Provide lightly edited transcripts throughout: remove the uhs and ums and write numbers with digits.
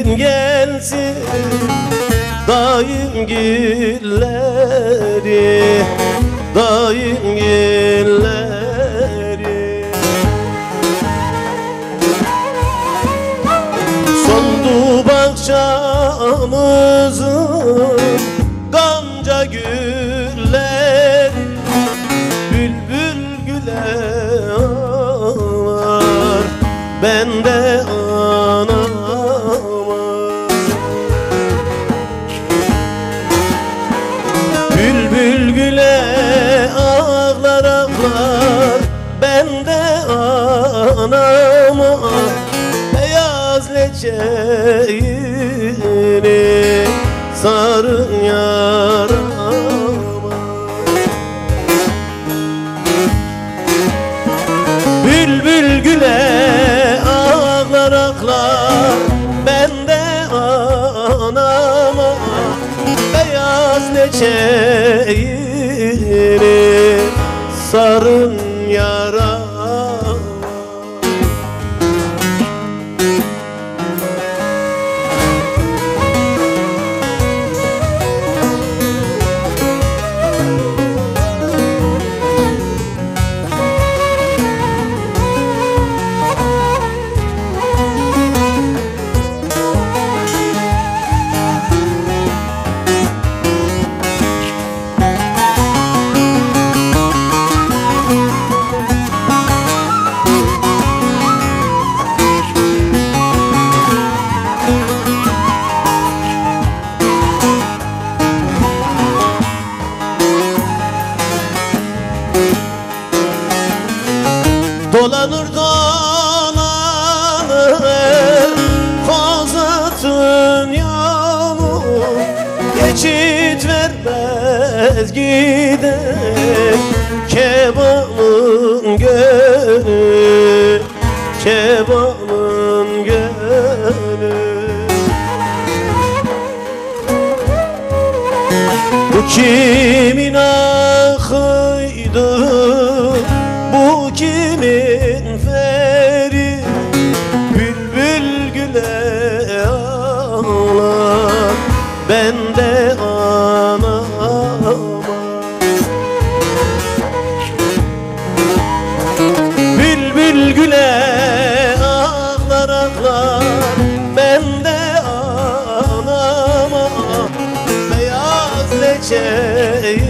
gelsin gelsin daim gülleri, daim gülleri. Soldu bahçamızın gonca güller, bülbül güle ağlar, ben de anam. Bülbül güle ağlar ağlar, ben de anama. Beyaz leçeğini sarın yarama. Bülbül güle ağlar ağlar, ben de anama. Beyaz leçeğini sarın yarama. Dolanır dolanır Kozat'ın yolu, geçit vermez gider Kebanın gönlü, Kebanın gönlü. Bu kimin ahıydı, bu kimin feri? Bülbül güle ağlar, ben de anama. Bülbül güle ağlar ağlar, ben de anama. Beyaz leçeğini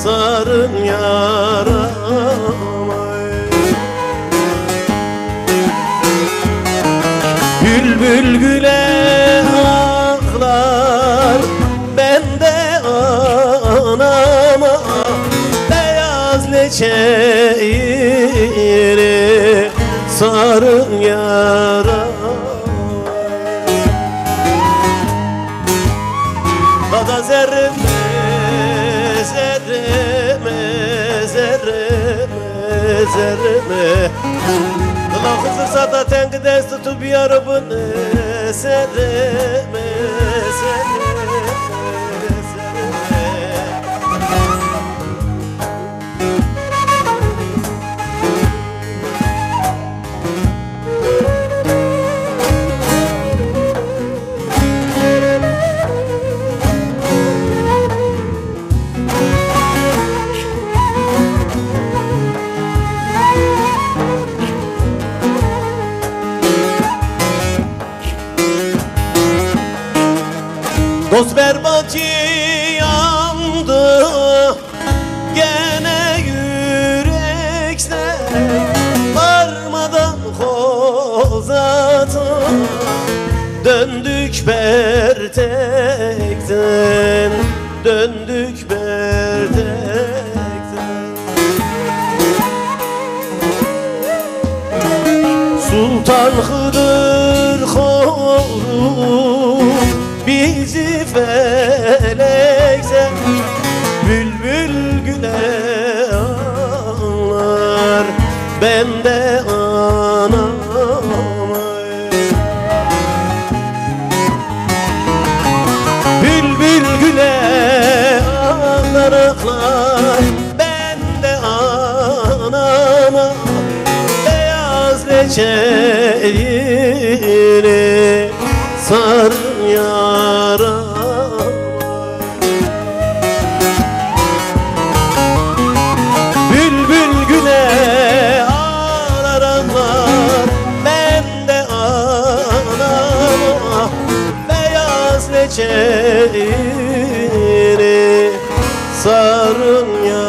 sarın yarama. Bülbül güle ağlar, ben de anama. Beyaz leçeğini sarın yarama. Dada zerreme, zerreme, zerreme, zerreme. Dala kızırsa da tengi ders tutup yarabını. Zerreme, zerreme, zerreme. Dost berbat yandı gene yürekler, varmadan Kozat'a döndük Bertek'ten, döndük Bertek'ten. Sultan Hıdır koru bizi felekse, bülbül güle ağlar, ben de anama. Bülbül güle ağlar ağlar, ben de anama. Beyaz leçeğini leçeğini sar yarama. Bülbül güle ağlar ağlar, ben de ağlama. Beyaz leçeğini sarın ya.